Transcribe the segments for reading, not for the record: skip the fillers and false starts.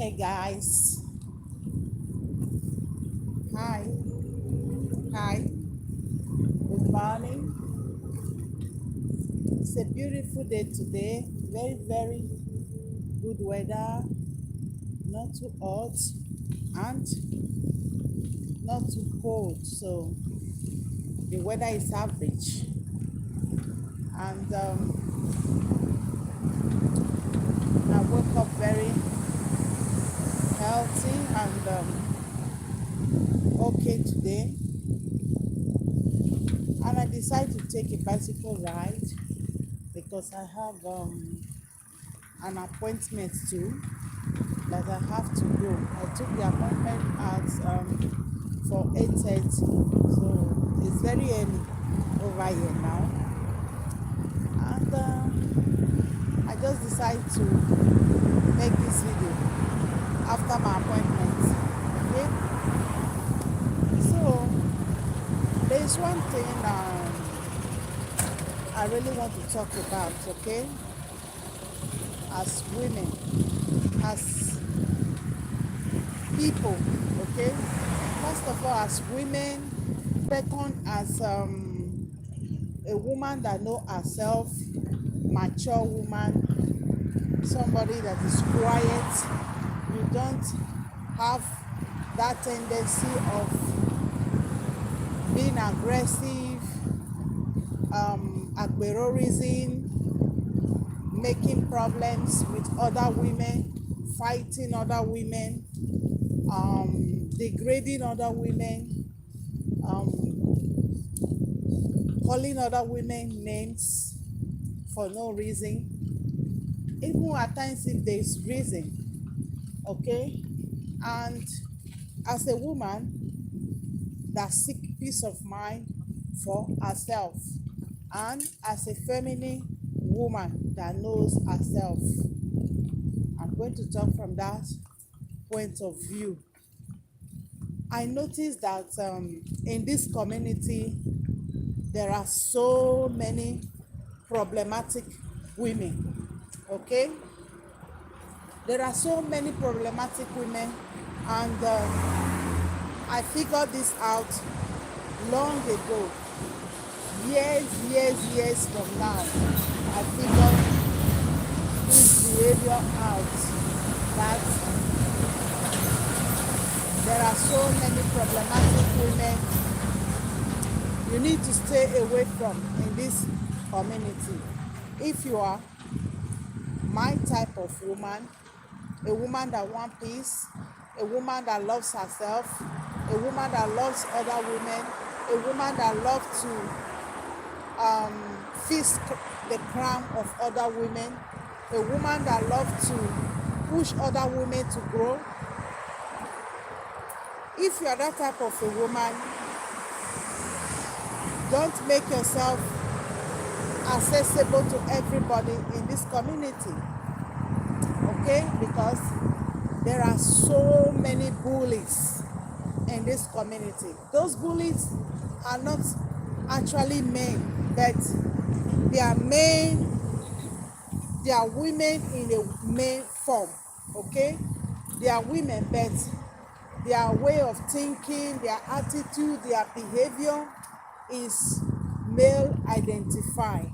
Hi guys. Hi. Hi. Good morning. It's a beautiful day today. Very, very good weather. Not too hot and not too cold. So the weather is average. And I woke up very healthy and okay today. And I decided to take a bicycle ride because I have an appointment too that I have to go. I took the appointment at for 8:30, so it's very early over here now. And I just decided to make this video after my appointment. Okay, so there is one thing I really want to talk about. Okay, as women, as people. Okay, first of all, as women, second as a woman that know herself, mature woman, somebody that is quiet. You don't have that tendency of being aggressive, agberorism, making problems with other women, fighting other women, degrading other women, calling other women names for no reason, even at times if there is reason. Okay, and as a woman that seek peace of mind for herself, and as a feminine woman that knows herself, I'm going to talk from that point of view. I noticed that in this community there are so many problematic women. Okay, there are so many problematic women, and I figured this out long ago. Years from now, I figured this behavior out, that there are so many problematic women you need to stay away from in this community. If you are my type of woman, a woman that wants peace, a woman that loves herself, a woman that loves other women, a woman that loves to feast the crown of other women, a woman that loves to push other women to grow. If you are that type of a woman, don't make yourself accessible to everybody in this community. Okay, because there are so many bullies in this community. Those bullies are not actually men, but they are men, they are women in a male form. Okay, they are women, but their way of thinking, their attitude, their behavior is male identified.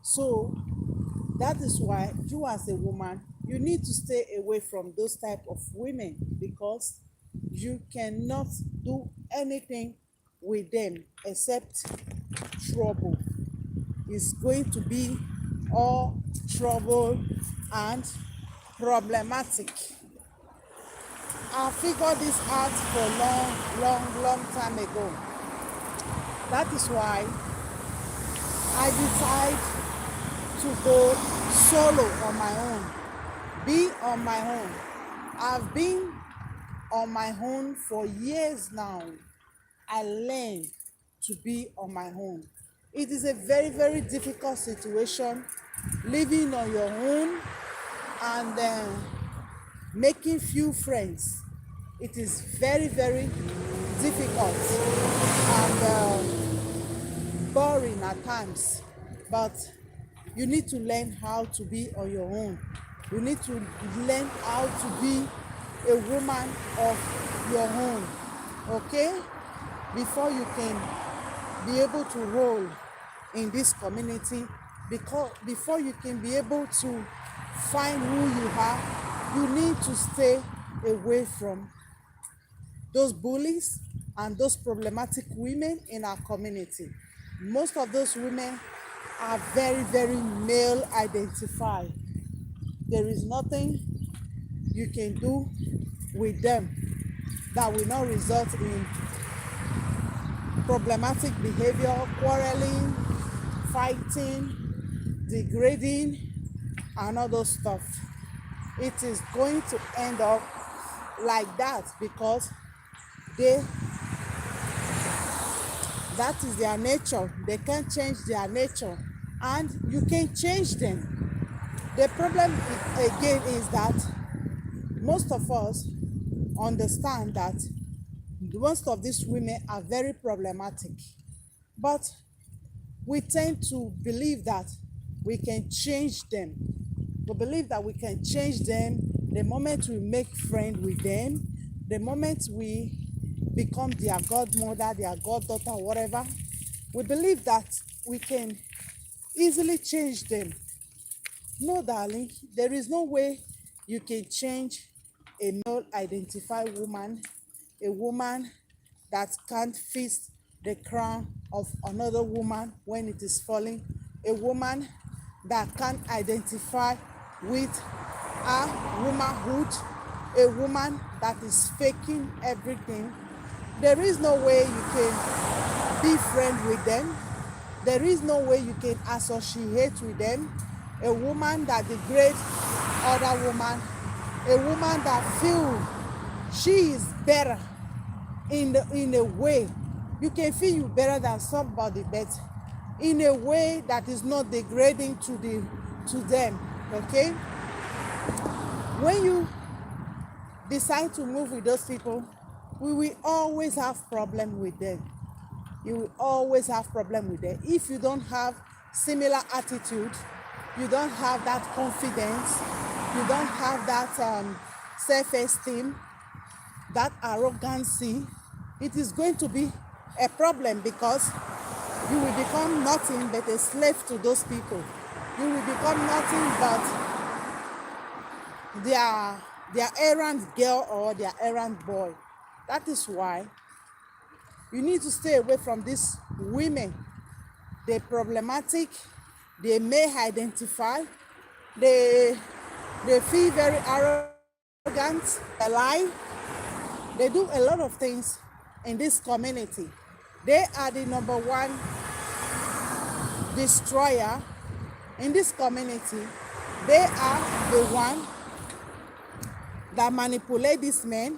So that is why you as a woman, you need to stay away from those type of women, because you cannot do anything with them except trouble. It's going to be all trouble and problematic. I figured this out for long time ago. That is why I decided to go solo on my own, be on my own. I've been on my own for years now. I learned to be on my own. It is a very difficult situation living on your own and making few friends. It is very difficult and boring at times, but you need to learn how to be on your own. You need to learn how to be a woman of your own, okay? Before you can be able to roll in this community, because before you can be able to find who you are, you need to stay away from those bullies and those problematic women in our community. Most of those women are very, very male identified. There is nothing you can do with them that will not result in problematic behavior, quarreling, fighting, degrading, and all those stuff. It is going to end up like that because they that is their nature. They can't change their nature, and you can change them. The problem again is that most of us understand that most of these women are very problematic, but we tend to believe that we can change them. We believe that we can change them the moment we make friends with them, the moment we become their godmother, their goddaughter, whatever. We believe that we can easily change them. No, darling, there is no way you can change a male identified woman, a woman that can't fix the crown of another woman when it is falling, a woman that can't identify with her womanhood, a woman that is faking everything. There is no way you can be friends with them. There is no way you can associate with them. A woman that degrades other woman, a woman that feels she is better in a way. You can feel you better than somebody, but in a way that is not degrading to them. Okay? When you decide to move with those people, we will always have problem with them. You will always have problem with them. If you don't have similar attitude, you don't have that confidence, you don't have that self-esteem, that arrogancy, it is going to be a problem because you will become nothing but a slave to those people. You will become nothing but their errand girl or their errand boy. That is why you need to stay away from these women. They're problematic, they may identify, they feel very arrogant, they lie, they do a lot of things in this community. They are the number one destroyer in this community. They are the one that manipulate these men.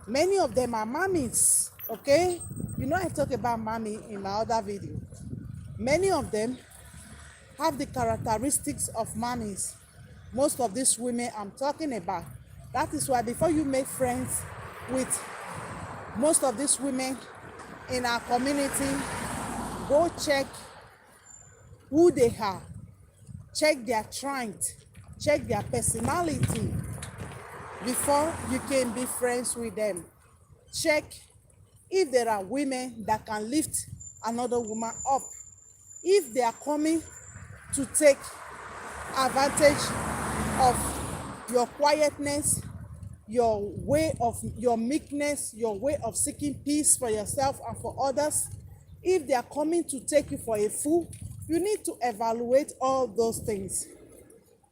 Many of them are mommies, okay? You know I talk about mommy in my other video. Many of them have the characteristics of mommies. Most of these women I'm talking about. That is why before you make friends with most of these women in our community, go check who they are, check their strength, check their personality before you can be friends with them. Check if there are women that can lift another woman up. If they are coming to take advantage of your quietness, your way of your meekness, your way of seeking peace for yourself and for others, if they are coming to take you for a fool, you need to evaluate all those things.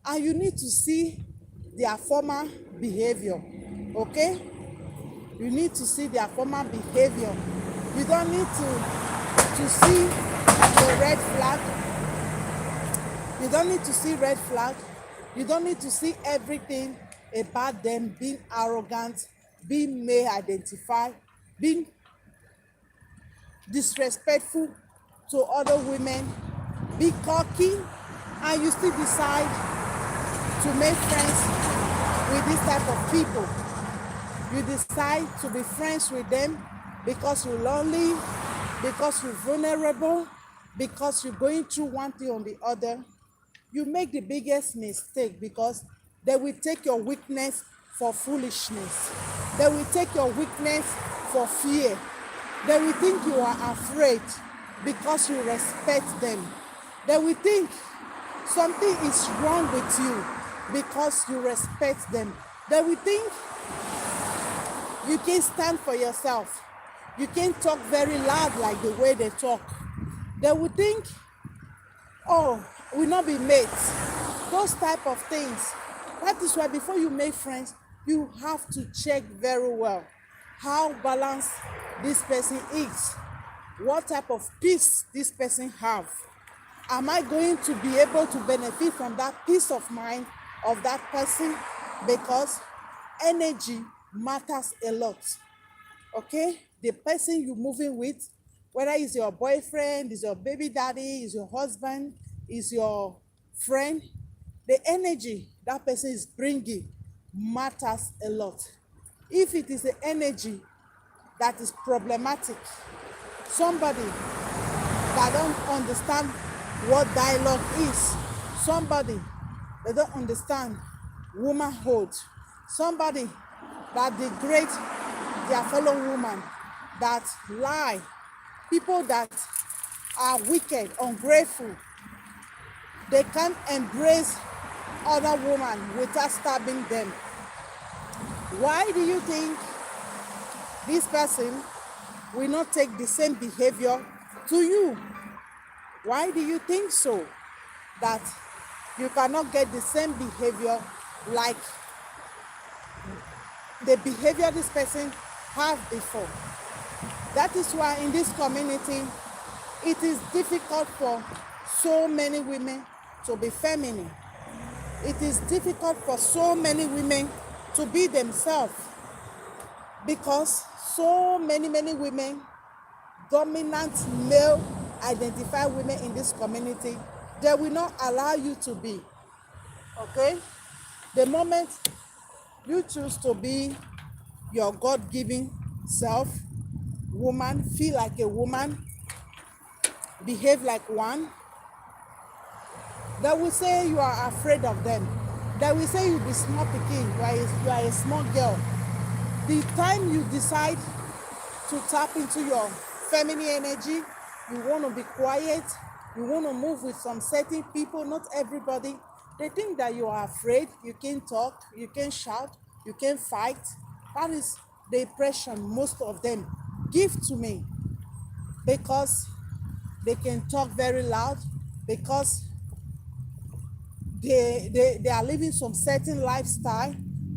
And you need to see their former behavior, okay? You need to see their former behavior. You don't need to see the red flag. You don't need to see red flag. You don't need to see everything about them being arrogant, being male identified, being disrespectful to other women, be cocky, and you still decide to make friends with this type of people. You decide to be friends with them because you're lonely, because you're vulnerable, because you're going through one thing or the other. You make the biggest mistake because they will take your weakness for foolishness. They will take your weakness for fear. They will think you are afraid because you respect them. They will think something is wrong with you because you respect them. They will think you can stand for yourself. You can't talk very loud like the way they talk. They will think, oh, we'll not be mates. Those type of things. That is why before you make friends, you have to check very well how balanced this person is. What type of peace this person have. Am I going to be able to benefit from that peace of mind of that person? Because energy matters a lot. Okay? The person you're moving with, whether it's your boyfriend, is your baby daddy, is your husband, is your friend, the energy that person is bringing matters a lot. If it is the energy that is problematic, somebody that don't understand what dialogue is, somebody that don't understand womanhood, somebody that degrade their fellow woman, that lie, people that are wicked, ungrateful, they can't embrace other women without stabbing them. Why do you think this person will not take the same behavior to you? Why do you think so? That you cannot get the same behavior like the behavior this person have before. That is why in this community, it is difficult for so many women to be feminine. It is difficult for so many women to be themselves because so many women, dominant male identified women in this community, they will not allow you to be. Okay? The moment you choose to be your God-given self, woman, feel like a woman, behave like one, they will say you are afraid of them. They will say you be small pikin, you are a small girl. The time you decide to tap into your feminine energy, you want to be quiet, you want to move with some certain people, not everybody. They think that you are afraid, you can't talk, you can't shout, you can't fight. That is the impression most of them give to me, because they can talk very loud, because they are living some certain lifestyle,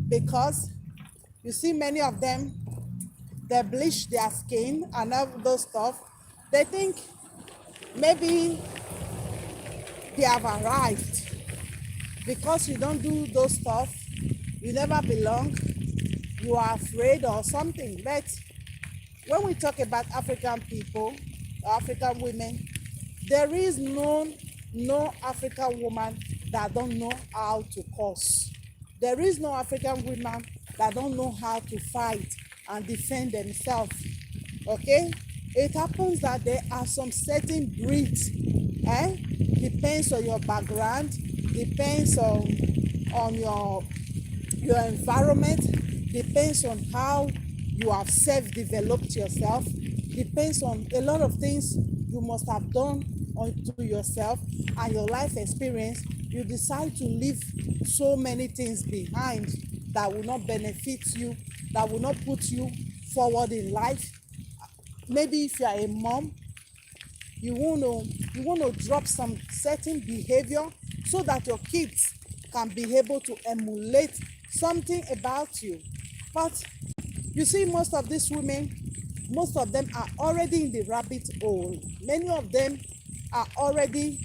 because you see many of them, they bleach their skin and all those stuff. They think maybe they have arrived. Because you don't do those stuff, you never belong, you are afraid or something. But when we talk about African people, African women, there is no African woman that don't know how to curse. There is no African woman that don't know how to fight and defend themselves. Okay? It happens that there are some certain breeds. Depends on your background, depends on your environment, depends on how you have self-developed yourself, depends on a lot of things you must have done to yourself and your life experience. You decide to leave so many things behind that will not benefit you, that will not put you forward in life. Maybe if you are a mom, you want to drop some certain behavior so that your kids can be able to emulate something about you. But you see, most of these women, most of them are already in the rabbit hole. Many of them are already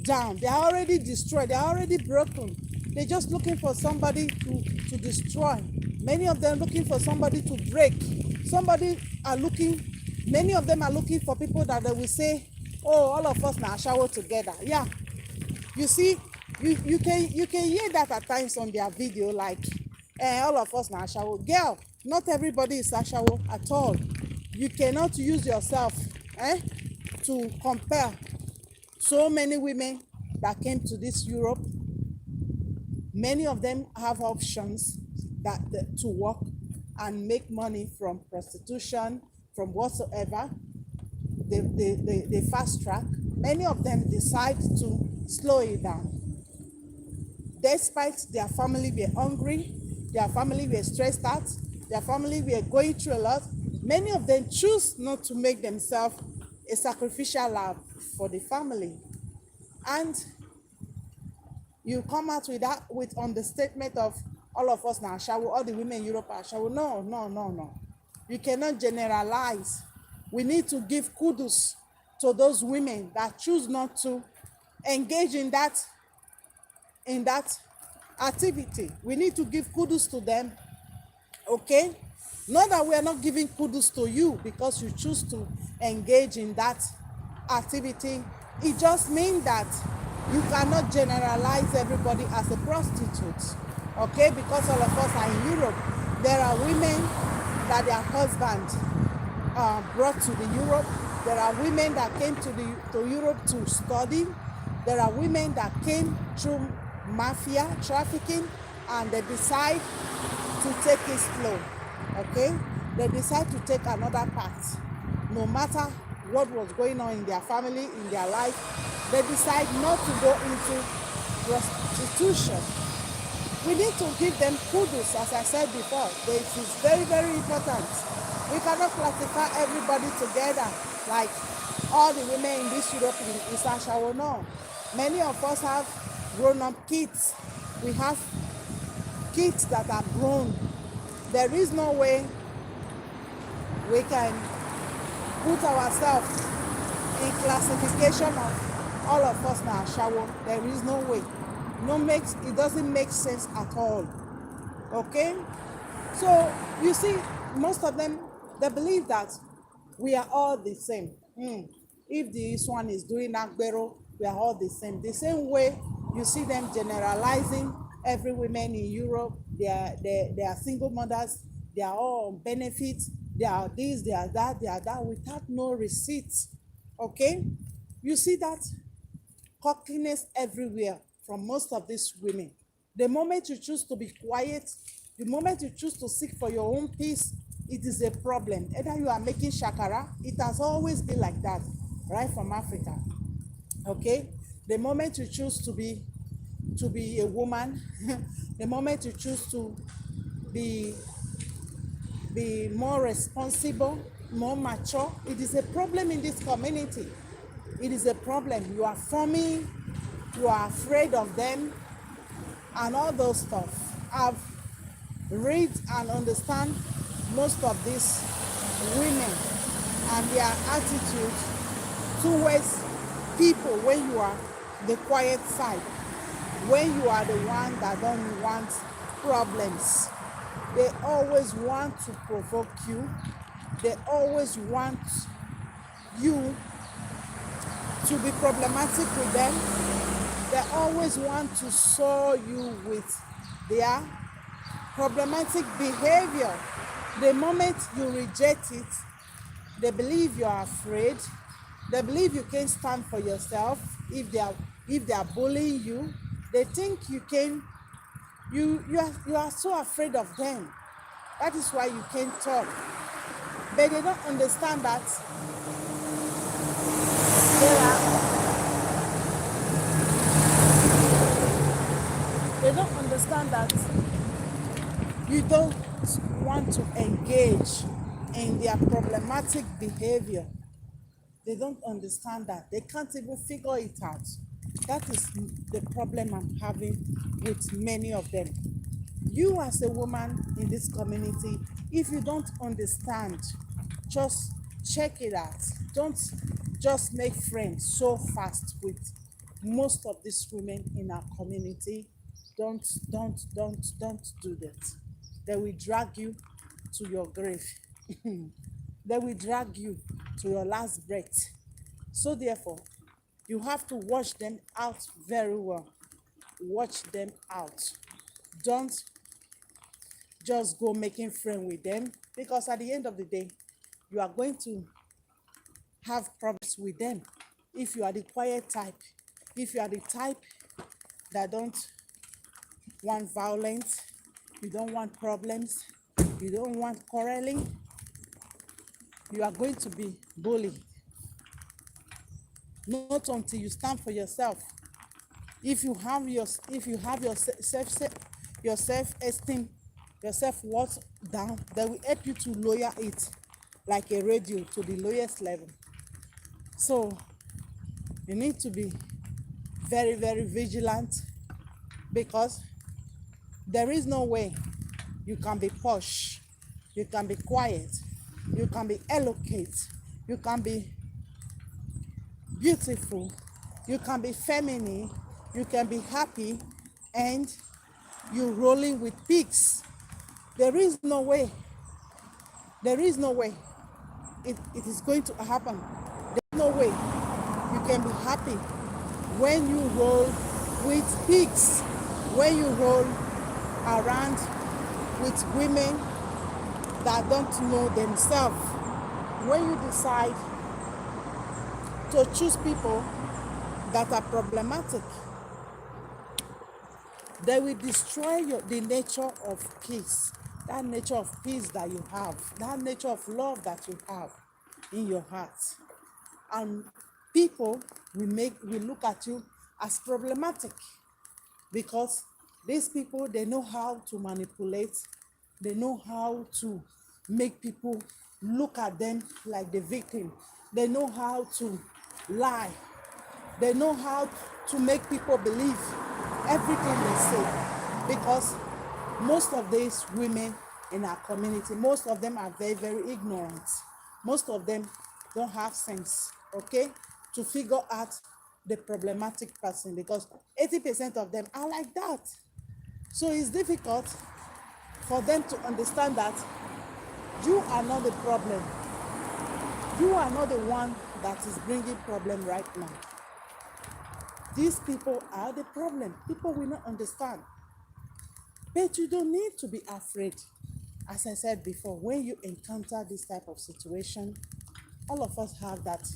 down. They are already destroyed. They are already broken. They're just looking for somebody to destroy. Many of them looking for somebody to break. Many of them are looking for people that they will say, oh, all of us now shower together. Yeah. You see, you can hear that at times on their video, like, all of us now shower. Girl, not everybody is Ashawo at all. You cannot use yourself to compare so many women that came to this Europe. Many of them have options. to work and make money from prostitution, from whatsoever. They fast track. Many of them decide to slow it down. Despite their family were hungry, their family were stressed out, their family were going through a lot, many of them choose not to make themselves a sacrificial lamb for the family. And you come out with that with understatement of all of us now shawo, all the women in Europe are shawo. No, no, no, no. You cannot generalize. We need to give kudos to those women that choose not to engage in that activity. We need to give kudos to them. Okay? Not that we are not giving kudos to you because you choose to engage in that activity. It just means that you cannot generalize everybody as a prostitute. Okay? Because all of us are in Europe. There are women that their husband brought to the Europe. There are women that came to Europe to study. There are women that came through mafia trafficking, and they decide to take it slow. Okay, they decide to take another path. No matter what was going on in their family, in their life, they decide not to go into prostitution. We need to give them kudos, as I said before. This is very, very important. We cannot classify everybody together like all the women in this Europe is Ashawo. No. Many of us have grown-up kids. We have kids that are grown. There is no way we can put ourselves in classification of all of us now Ashawo. There is no way. It doesn't make sense at all. Okay? So you see, most of them, they believe that we are all the same. If this one is doing Agbero, we are all the same. The same way you see them generalizing every woman in Europe, they are single mothers, they are all on benefits, they are this, they are that, without no receipts. Okay? You see that cockiness everywhere from most of these women. The moment you choose to be quiet, the moment you choose to seek for your own peace, it is a problem. Either you are making shakara, it has always been like that, right from Africa. Okay? The moment you choose to be a woman, the moment you choose to be more responsible, more mature, it is a problem in this community. It is a problem. You are forming, you are afraid of them, and all those stuff. I've read and understand most of these women and their attitude towards people when you are the quiet side, when you are the one that don't want problems. They always want to provoke you. They always want you to be problematic with them. They always want to sow you with their problematic behavior. The moment you reject it, they believe you are afraid. They believe you can't stand for yourself. If they are bullying you, they think you can. You are so afraid of them. That is why you can't talk. But they don't understand that you don't want to engage in their problematic behavior. They don't understand that. They can't even figure it out. That is the problem I'm having with many of them. You as a woman in this community, if you don't understand, just check it out. Don't just make friends so fast with most of these women in our community. Don't do that. They will drag you to your grave. They will drag you to your last breath. So therefore, you have to watch them out very well. Watch them out. Don't just go making friends with them, because at the end of the day, you are going to have problems with them. If you are the quiet type, if you are the type that don't want violence, you don't want problems, you don't want quarreling, you are going to be bullied. Not until you stand for yourself. If you have your self-esteem, your self-worth down, they will help you to lower it like a radio to the lowest level. So you need to be very, very vigilant, because there is no way you can be posh, you can be quiet, you can be eloquent, you can be beautiful, you can be feminine, you can be happy, and you rolling with pigs. There is no way. There is no way it is going to happen. There's no way you can be happy when you roll with pigs, when you roll around with women that don't know themselves, when you decide to choose people that are problematic, they will destroy the nature of peace, that nature of peace that you have, that nature of love that you have in your heart. And people will look at you as problematic, because these people, they know how to manipulate, they know how to make people look at them like the victim, they know how to lie, they know how to make people believe everything they say, because most of these women in our community, most of them are very, very ignorant. Most of them don't have sense, okay, to figure out the problematic person, because 80% of them are like that. So it's difficult for them to understand that you are not the problem. You are not the one that is bringing problem right now. These people are the problem. People will not understand. But you don't need to be afraid. As I said before, when you encounter this type of situation, all of us have that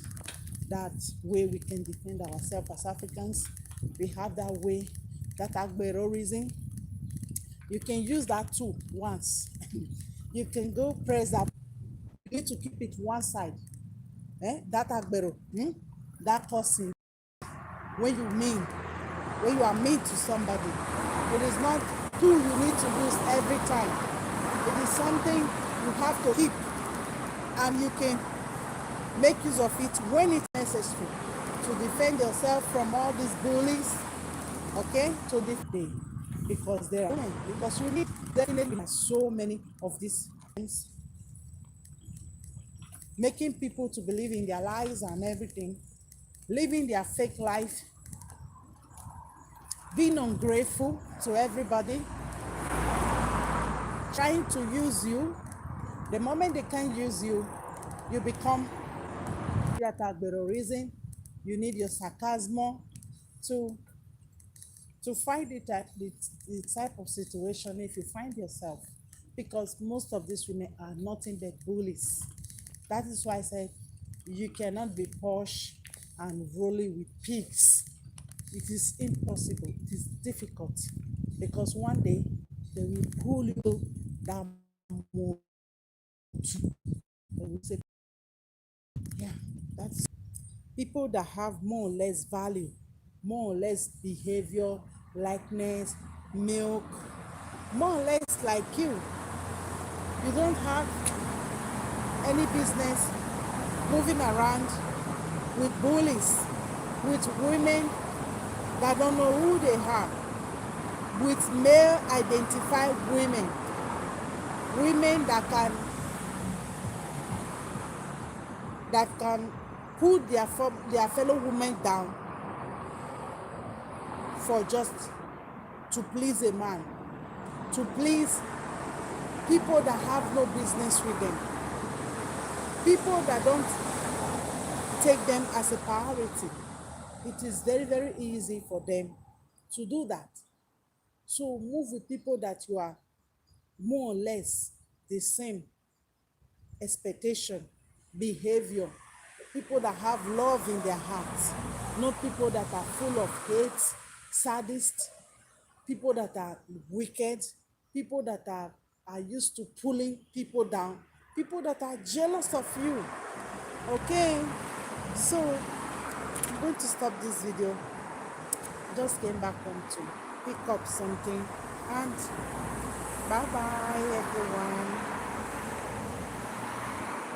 way we can defend ourselves as Africans. We have that way, that Agbero reason. You can use that too once. You can go press that. You need to keep it one side. That Agbero, that person, when you are mean to somebody, it is not tool you need to use every time. It is something you have to keep, and you can make use of it when it's necessary to defend yourself from all these bullies, okay, to this day, because you need definitely so many of these things, making people to believe in their lies and everything, living their fake life, being ungrateful to everybody, trying to use you. The moment they can't use you, you become that reason. You need your sarcasm to find the type of situation if you find yourself, because most of these women are nothing but bullies. That is why I said you cannot be posh and rolling with pigs. It is impossible. It is difficult, because one day they will pull you down. They will say, yeah, that's people that have more or less value, more or less behavior, likeness, milk, more or less like you. You don't have any business moving around with bullies, with women that don't know who they are, with male identified women, women that can put their fellow women down for just to please a man, to please people that have no business with them, people that don't take them as a priority. It is very, very easy for them to do that. So move with people that you are more or less the same expectation, behavior, people that have love in their hearts, not people that are full of hate, sadists, people that are wicked, people that are used to pulling people down, people that are jealous of you. Okay, so I'm going to stop this video. Just came back home to pick up something, and bye bye everyone.